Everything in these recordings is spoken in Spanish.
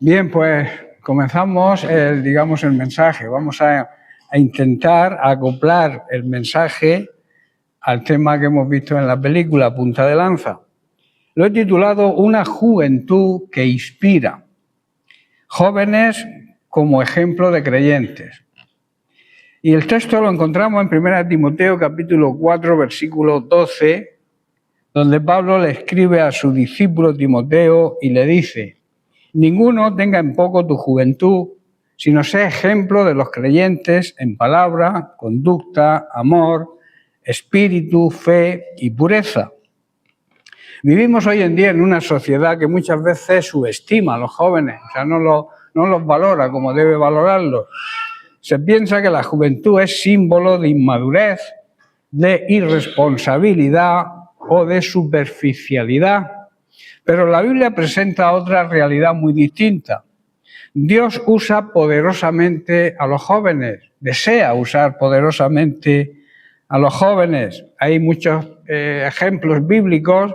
Bien, pues comenzamos el mensaje. Vamos a intentar acoplar el mensaje al tema que hemos visto en la película, Punta de Lanza. Lo he titulado Una juventud que inspira. Jóvenes como ejemplo de creyentes. Y el texto lo encontramos en 1 Timoteo capítulo 4, versículo 12, donde Pablo le escribe a su discípulo Timoteo y le dice: ninguno tenga en poco tu juventud, sino sea ejemplo de los creyentes en palabra, conducta, amor, espíritu, fe y pureza. Vivimos hoy en día en una sociedad que muchas veces subestima a los jóvenes, o sea, no los valora como debe valorarlos. Se piensa que la juventud es símbolo de inmadurez, de irresponsabilidad o de superficialidad. Pero la Biblia presenta otra realidad muy distinta. Dios usa poderosamente a los jóvenes, desea usar poderosamente a los jóvenes. Hay muchos ejemplos bíblicos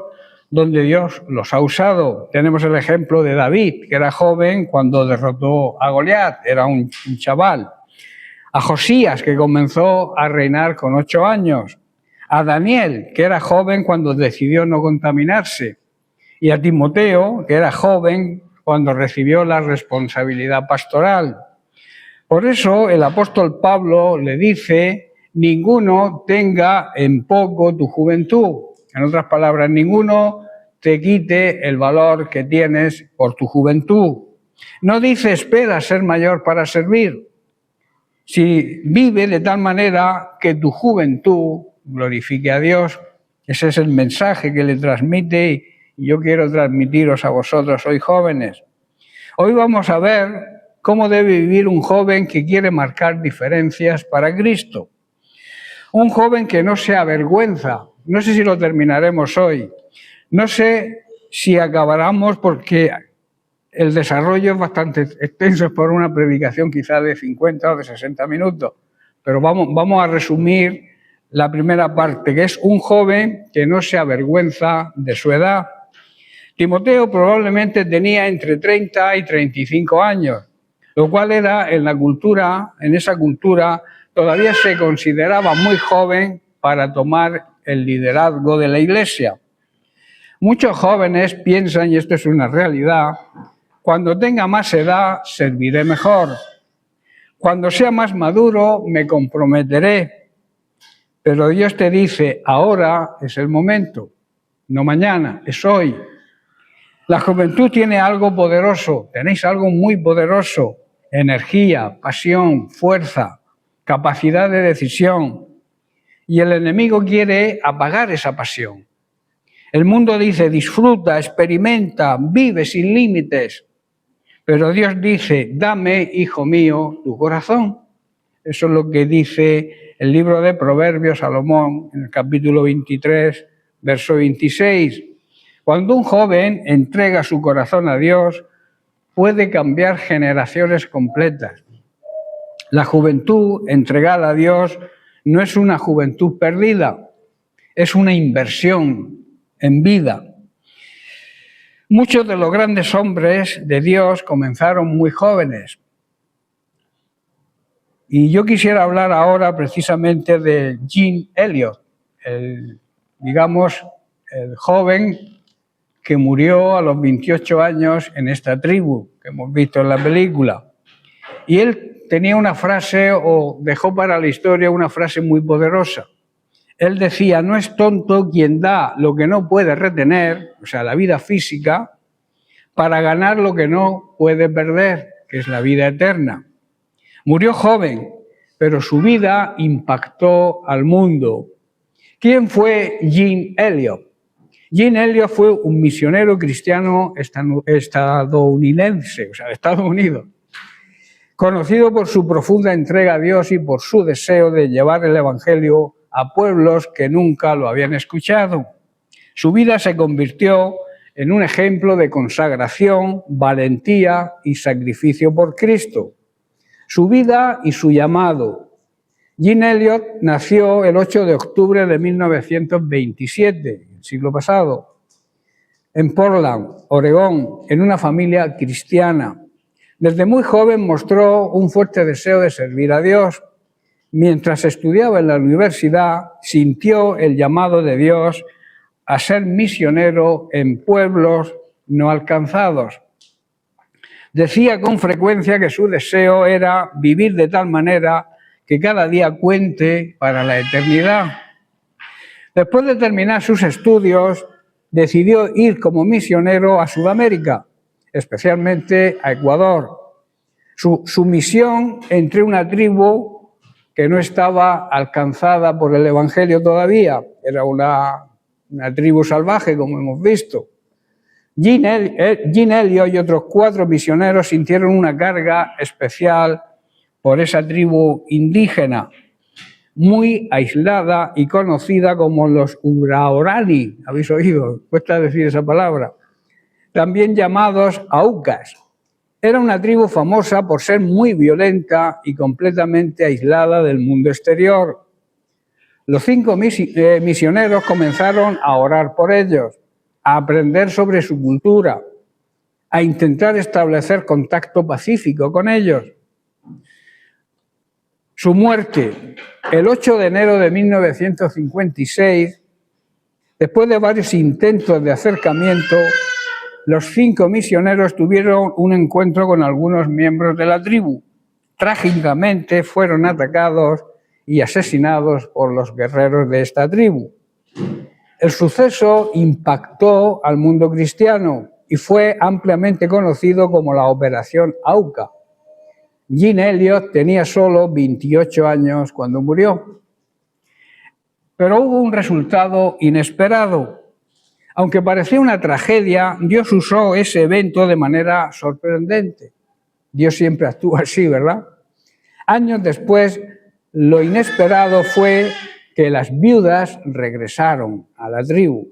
donde Dios los ha usado. Tenemos el ejemplo de David, que era joven cuando derrotó a Goliat, era un chaval. A Josías, que comenzó a reinar con 8 años. A Daniel, que era joven cuando decidió no contaminarse. Y a Timoteo, que era joven cuando recibió la responsabilidad pastoral. Por eso el apóstol Pablo le dice: ninguno tenga en poco tu juventud. En otras palabras, ninguno te quite el valor que tienes por tu juventud. No dice espera a ser mayor para servir. Si vive de tal manera que tu juventud glorifique a Dios. Ese es el mensaje que le transmite y yo quiero transmitiros a vosotros hoy, jóvenes. Hoy vamos a ver cómo debe vivir un joven que quiere marcar diferencias para Cristo. Un joven que no se avergüenza. No sé si lo terminaremos hoy. No sé si acabáramos porque el desarrollo es bastante extenso, es por una predicación quizá de 50 o de 60 minutos. Pero vamos a resumir la primera parte, que es un joven que no se avergüenza de su edad. Timoteo probablemente tenía entre 30 y 35 años, lo cual era en esa cultura, todavía se consideraba muy joven para tomar el liderazgo de la iglesia. Muchos jóvenes piensan, y esto es una realidad: cuando tenga más edad, serviré mejor. Cuando sea más maduro, me comprometeré. Pero Dios te dice: ahora es el momento, no mañana, es hoy. La juventud tiene algo poderoso, tenéis algo muy poderoso: energía, pasión, fuerza, capacidad de decisión. Y el enemigo quiere apagar esa pasión. El mundo dice: disfruta, experimenta, vive sin límites. Pero Dios dice: dame, hijo mío, tu corazón. Eso es lo que dice el libro de Proverbios, Salomón, en el capítulo 23, verso 26. Cuando un joven entrega su corazón a Dios, puede cambiar generaciones completas. La juventud entregada a Dios no es una juventud perdida, es una inversión en vida. Muchos de los grandes hombres de Dios comenzaron muy jóvenes. Y yo quisiera hablar ahora precisamente de Jean Elliott, el joven que murió a los 28 años en esta tribu que hemos visto en la película. Y él tenía una frase, o dejó para la historia una frase muy poderosa. Él decía: no es tonto quien da lo que no puede retener, o sea, la vida física, para ganar lo que no puede perder, que es la vida eterna. Murió joven, pero su vida impactó al mundo. ¿Quién fue Jean Elliott? Jean Elliott fue un misionero cristiano estadounidense, o sea, de Estados Unidos, conocido por su profunda entrega a Dios y por su deseo de llevar el evangelio a pueblos que nunca lo habían escuchado. Su vida se convirtió en un ejemplo de consagración, valentía y sacrificio por Cristo. Su vida y su llamado. Jean Elliott nació el 8 de octubre de 1927, el siglo pasado, en Portland, Oregón, en una familia cristiana. Desde muy joven mostró un fuerte deseo de servir a Dios. Mientras estudiaba en la universidad, sintió el llamado de Dios a ser misionero en pueblos no alcanzados. Decía con frecuencia que su deseo era vivir de tal manera que cada día cuente para la eternidad. Después de terminar sus estudios, decidió ir como misionero a Sudamérica, especialmente a Ecuador. Su misión entre una tribu que no estaba alcanzada por el Evangelio todavía, era una tribu salvaje, como hemos visto. Jean Elliot y otros 4 misioneros sintieron una carga especial por esa tribu indígena, muy aislada y conocida como los Uraorani. ¿Habéis oído? Cuesta decir esa palabra. También llamados Aucas. Era una tribu famosa por ser muy violenta y completamente aislada del mundo exterior. Los 5 misioneros comenzaron a orar por ellos, a aprender sobre su cultura, a intentar establecer contacto pacífico con ellos. Su muerte, el 8 de enero de 1956, después de varios intentos de acercamiento, los 5 misioneros tuvieron un encuentro con algunos miembros de la tribu. Trágicamente fueron atacados y asesinados por los guerreros de esta tribu. El suceso impactó al mundo cristiano y fue ampliamente conocido como la Operación Auca. Jean Elliot tenía solo 28 años cuando murió. Pero hubo un resultado inesperado. Aunque parecía una tragedia, Dios usó ese evento de manera sorprendente. Dios siempre actúa así, ¿verdad? Años después, lo inesperado fue que las viudas regresaron a la tribu.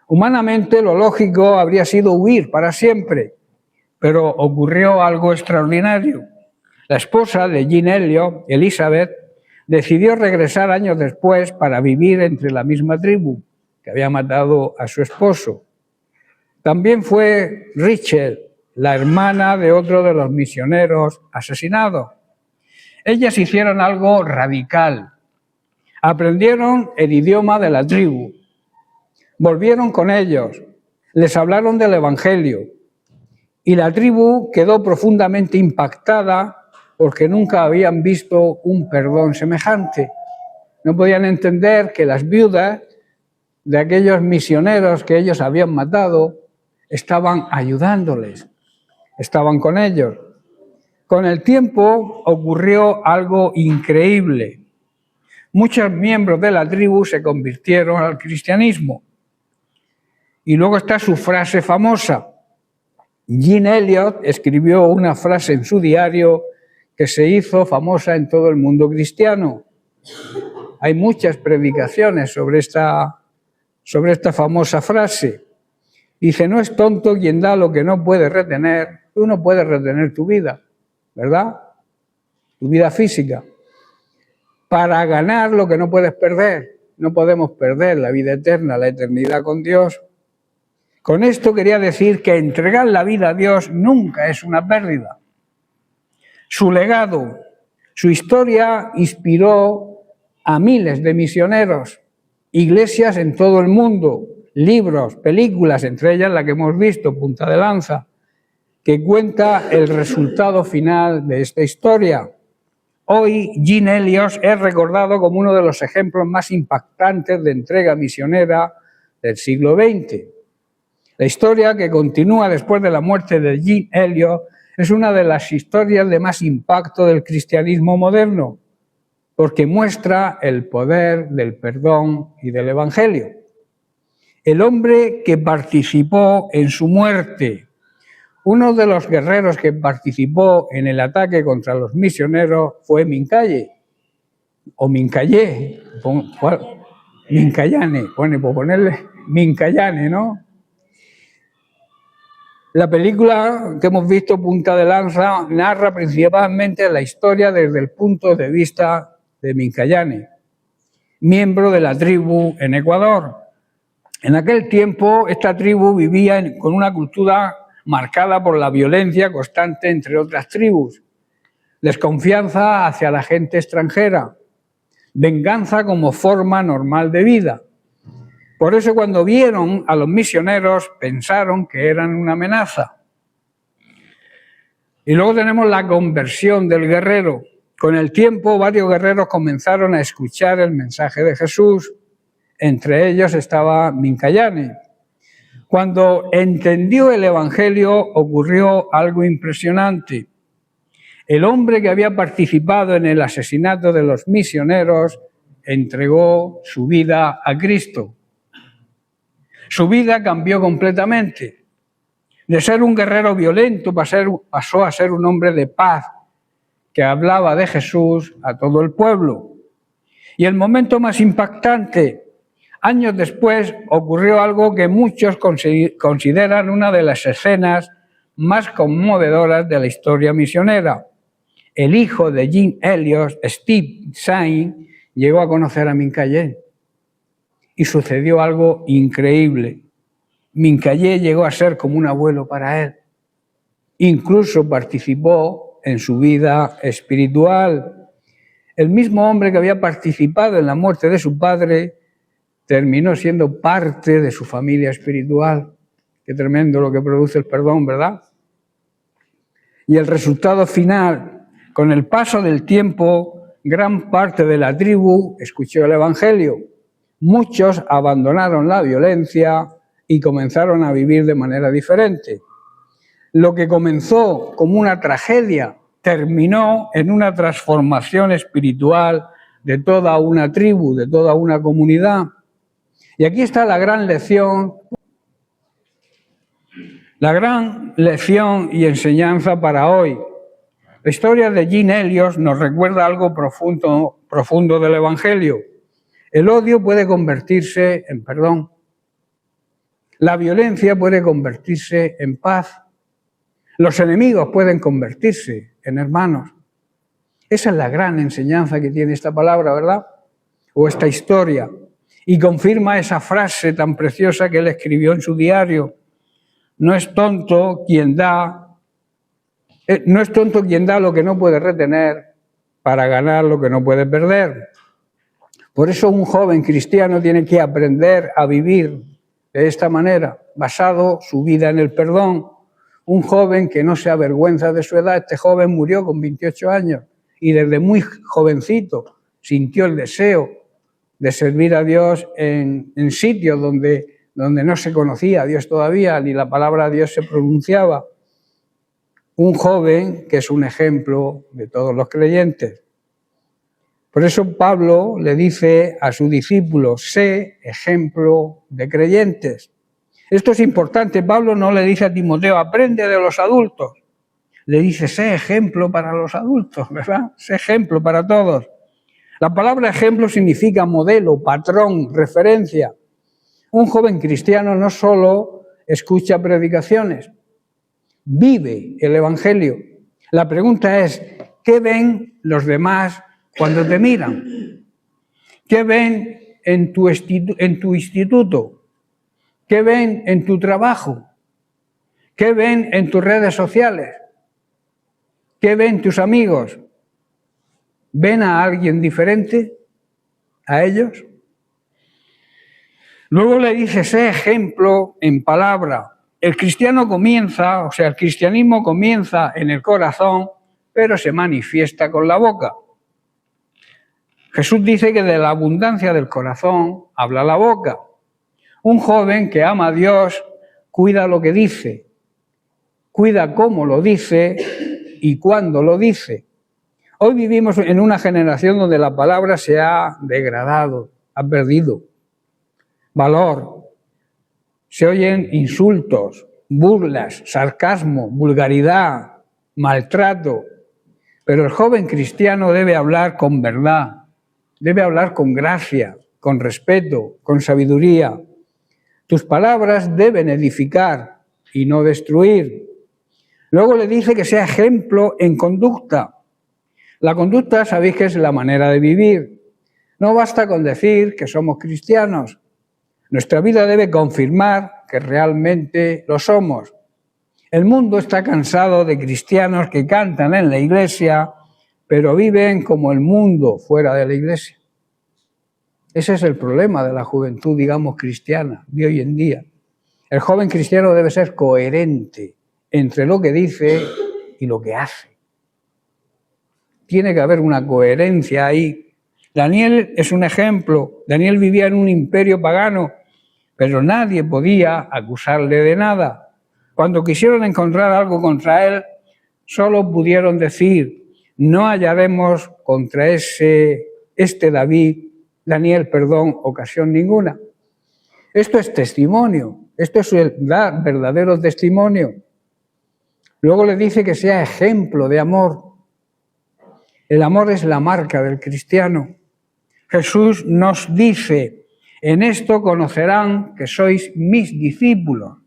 Humanamente, lo lógico habría sido huir para siempre, pero ocurrió algo extraordinario. La esposa de Jean Elliot, Elizabeth, decidió regresar años después para vivir entre la misma tribu que había matado a su esposo. También fue Rachel, la hermana de otro de los misioneros asesinados. Ellas hicieron algo radical. Aprendieron el idioma de la tribu, volvieron con ellos, les hablaron del Evangelio y la tribu quedó profundamente impactada porque nunca habían visto un perdón semejante. No podían entender que las viudas de aquellos misioneros que ellos habían matado estaban ayudándoles, estaban con ellos. Con el tiempo ocurrió algo increíble. Muchos miembros de la tribu se convirtieron al cristianismo. Y luego está su frase famosa. Jean Elliot escribió una frase en su diario que se hizo famosa en todo el mundo cristiano. Hay muchas predicaciones sobre esta famosa frase. Dice, no es tonto quien da lo que no puede retener. Tú no puedes retener tu vida, ¿verdad? Tu vida física. Para ganar lo que no puedes perder. No podemos perder la vida eterna, la eternidad con Dios. Con esto quería decir que entregar la vida a Dios nunca es una pérdida. Su legado, su historia inspiró a miles de misioneros, iglesias en todo el mundo, libros, películas, entre ellas la que hemos visto, Punta de Lanza, que cuenta el resultado final de esta historia. Hoy, Jean Elliot es recordado como uno de los ejemplos más impactantes de entrega misionera del siglo XX. La historia que continúa después de la muerte de Jean Elliot es una de las historias de más impacto del cristianismo moderno, porque muestra el poder del perdón y del Evangelio. El hombre que participó en su muerte, uno de los guerreros que participó en el ataque contra los misioneros fue Mincaye, o Mincayé, Mincayane, bueno, pues ponerle Mincayane, ¿no? La película que hemos visto, Punta de Lanza, narra principalmente la historia desde el punto de vista de Mincayane, miembro de la tribu en Ecuador. En aquel tiempo, esta tribu vivía con una cultura marcada por la violencia constante entre otras tribus, desconfianza hacia la gente extranjera, venganza como forma normal de vida. Por eso cuando vieron a los misioneros pensaron que eran una amenaza. Y luego tenemos la conversión del guerrero. Con el tiempo varios guerreros comenzaron a escuchar el mensaje de Jesús. Entre ellos estaba Minkayane. Cuando entendió el Evangelio ocurrió algo impresionante. El hombre que había participado en el asesinato de los misioneros entregó su vida a Cristo. Su vida cambió completamente. De ser un guerrero violento pasó a ser un hombre de paz que hablaba de Jesús a todo el pueblo. Y el momento más impactante, años después, ocurrió algo que muchos consideran una de las escenas más conmovedoras de la historia misionera. El hijo de Jim Elliot, Steve Sain, llegó a conocer a Minkayé. Y sucedió algo increíble. Minkayé llegó a ser como un abuelo para él. Incluso participó en su vida espiritual. El mismo hombre que había participado en la muerte de su padre terminó siendo parte de su familia espiritual. Qué tremendo lo que produce el perdón, ¿verdad? Y el resultado final, con el paso del tiempo, gran parte de la tribu escuchó el Evangelio. Muchos abandonaron la violencia y comenzaron a vivir de manera diferente. Lo que comenzó como una tragedia terminó en una transformación espiritual de toda una tribu, de toda una comunidad. Y aquí está la gran lección y enseñanza para hoy. La historia de Jim Elliot nos recuerda algo profundo del Evangelio. El odio puede convertirse en perdón. La violencia puede convertirse en paz. Los enemigos pueden convertirse en hermanos. Esa es la gran enseñanza que tiene esta palabra, ¿verdad? O esta historia. Y confirma esa frase tan preciosa que él escribió en su diario. No es tonto quien da lo que no puede retener para ganar lo que no puede perder. Por eso un joven cristiano tiene que aprender a vivir de esta manera, basado su vida en el perdón. Un joven que no se avergüenza de su edad. Este joven murió con 28 años y desde muy jovencito sintió el deseo de servir a Dios en sitios donde no se conocía a Dios todavía, ni la palabra Dios se pronunciaba. Un joven que es un ejemplo de todos los creyentes. Por eso Pablo le dice a sus discípulos, sé ejemplo de creyentes. Esto es importante. Pablo no le dice a Timoteo, aprende de los adultos. Le dice, sé ejemplo para los adultos, ¿verdad? Sé ejemplo para todos. La palabra ejemplo significa modelo, patrón, referencia. Un joven cristiano no solo escucha predicaciones, vive el Evangelio. La pregunta es, ¿qué ven los demás cuando te miran? ¿Qué ven en tu instituto? ¿Qué ven en tu trabajo? ¿Qué ven en tus redes sociales? ¿Qué ven tus amigos? ¿Ven a alguien diferente a ellos? Luego le dice, sé ejemplo en palabra. El cristianismo comienza en el corazón, pero se manifiesta con la boca. Jesús dice que de la abundancia del corazón habla la boca. Un joven que ama a Dios cuida lo que dice, cuida cómo lo dice y cuándo lo dice. Hoy vivimos en una generación donde la palabra se ha degradado, ha perdido valor. Se oyen insultos, burlas, sarcasmo, vulgaridad, maltrato. Pero el joven cristiano debe hablar con verdad, debe hablar con gracia, con respeto, con sabiduría. Tus palabras deben edificar y no destruir. Luego le dice que sea ejemplo en conducta. La conducta, sabéis que es la manera de vivir. No basta con decir que somos cristianos. Nuestra vida debe confirmar que realmente lo somos. El mundo está cansado de cristianos que cantan en la iglesia, pero viven como el mundo fuera de la iglesia. Ese es el problema de la juventud, digamos, cristiana de hoy en día. El joven cristiano debe ser coherente entre lo que dice y lo que hace. Tiene que haber una coherencia ahí. Daniel es un ejemplo. Daniel vivía en un imperio pagano, pero nadie podía acusarle de nada. Cuando quisieron encontrar algo contra él, solo pudieron decir: no hallaremos contra Daniel, ocasión ninguna. Esto es testimonio, esto es el verdadero testimonio. Luego le dice que sea ejemplo de amor. El amor es la marca del cristiano. Jesús nos dice: en esto conocerán que sois mis discípulos,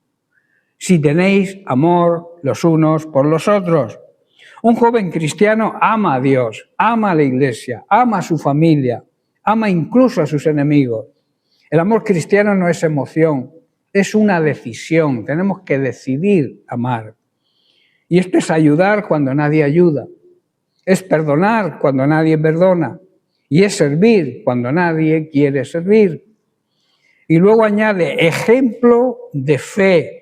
si tenéis amor los unos por los otros. Un joven cristiano ama a Dios, ama a la iglesia, ama a su familia, ama incluso a sus enemigos. El amor cristiano no es emoción, es una decisión. Tenemos que decidir amar. Y esto es ayudar cuando nadie ayuda, es perdonar cuando nadie perdona, y es servir cuando nadie quiere servir. Y luego añade: ejemplo de fe.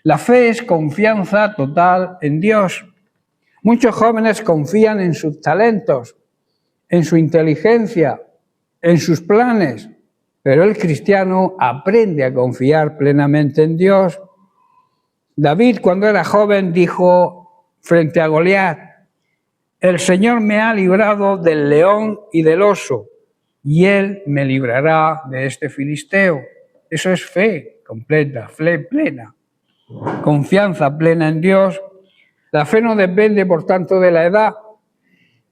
La fe es confianza total en Dios. Muchos jóvenes confían en sus talentos, en su inteligencia, en sus planes, pero el cristiano aprende a confiar plenamente en Dios. David, cuando era joven, dijo frente a Goliat: el Señor me ha librado del león y del oso, y Él me librará de este filisteo. Eso es fe completa, fe plena, confianza plena en Dios. La fe no depende, por tanto, de la edad,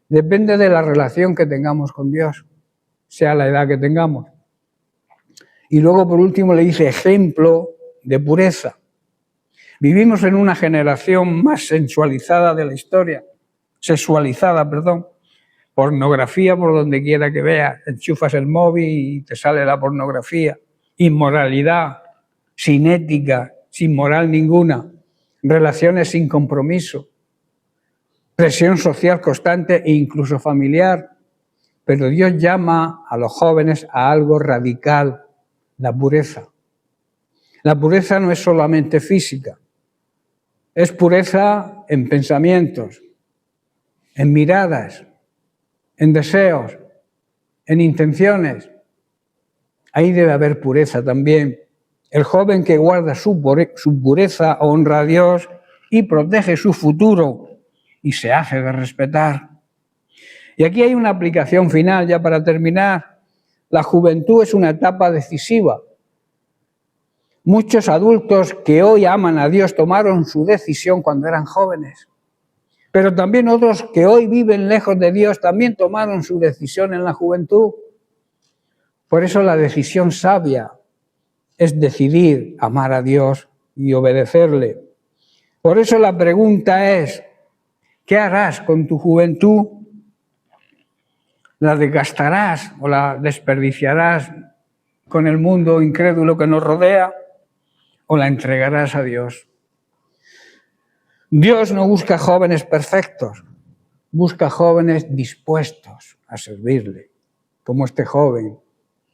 depende de la relación que tengamos con Dios, sea la edad que tengamos. Y luego, por último, le dice: ejemplo de pureza. Vivimos en una generación más sexualizada, pornografía por donde quiera que veas, enchufas el móvil y te sale la pornografía, inmoralidad, sin ética, sin moral ninguna, relaciones sin compromiso, presión social constante e incluso familiar. Pero Dios llama a los jóvenes a algo radical: la pureza. La pureza no es solamente física, es pureza en pensamientos, en miradas, en deseos, en intenciones. Ahí debe haber pureza también. El joven que guarda su pureza honra a Dios y protege su futuro y se hace de respetar. Y aquí hay una aplicación final, ya para terminar. La juventud es una etapa decisiva. Muchos adultos que hoy aman a Dios tomaron su decisión cuando eran jóvenes. Pero también otros que hoy viven lejos de Dios también tomaron su decisión en la juventud. Por eso la decisión sabia es decidir amar a Dios y obedecerle. Por eso la pregunta es: ¿qué harás con tu juventud? ¿La desgastarás o la desperdiciarás con el mundo incrédulo que nos rodea? ¿O la entregarás a Dios? Dios no busca jóvenes perfectos, busca jóvenes dispuestos a servirle, como este joven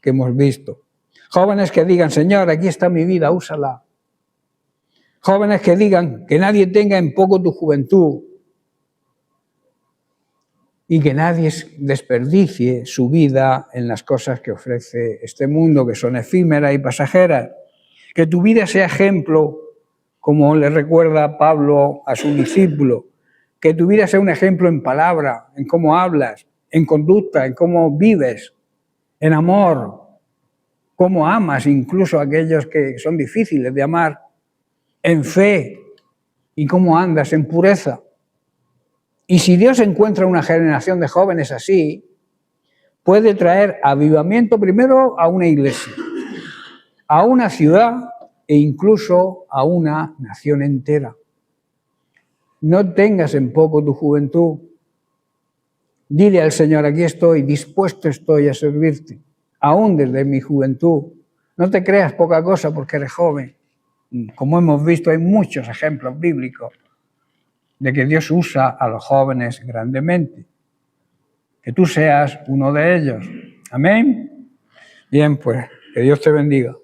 que hemos visto. Jóvenes que digan: Señor, aquí está mi vida, úsala. Jóvenes que digan: que nadie tenga en poco tu juventud y que nadie desperdicie su vida en las cosas que ofrece este mundo, que son efímeras y pasajeras. Que tu vida sea ejemplo, como le recuerda Pablo a su discípulo, que tu vida sea un ejemplo en palabra, en cómo hablas, en conducta, en cómo vives, en amor, cómo amas incluso a aquellos que son difíciles de amar, en fe y cómo andas en pureza. Y si Dios encuentra una generación de jóvenes así, puede traer avivamiento primero a una iglesia, a una ciudad e incluso a una nación entera. No tengas en poco tu juventud. Dile al Señor: aquí estoy, dispuesto estoy a servirte, aún desde mi juventud. No te creas poca cosa porque eres joven. Como hemos visto, hay muchos ejemplos bíblicos de que Dios usa a los jóvenes grandemente. Que tú seas uno de ellos. Amén. Bien, pues, que Dios te bendiga.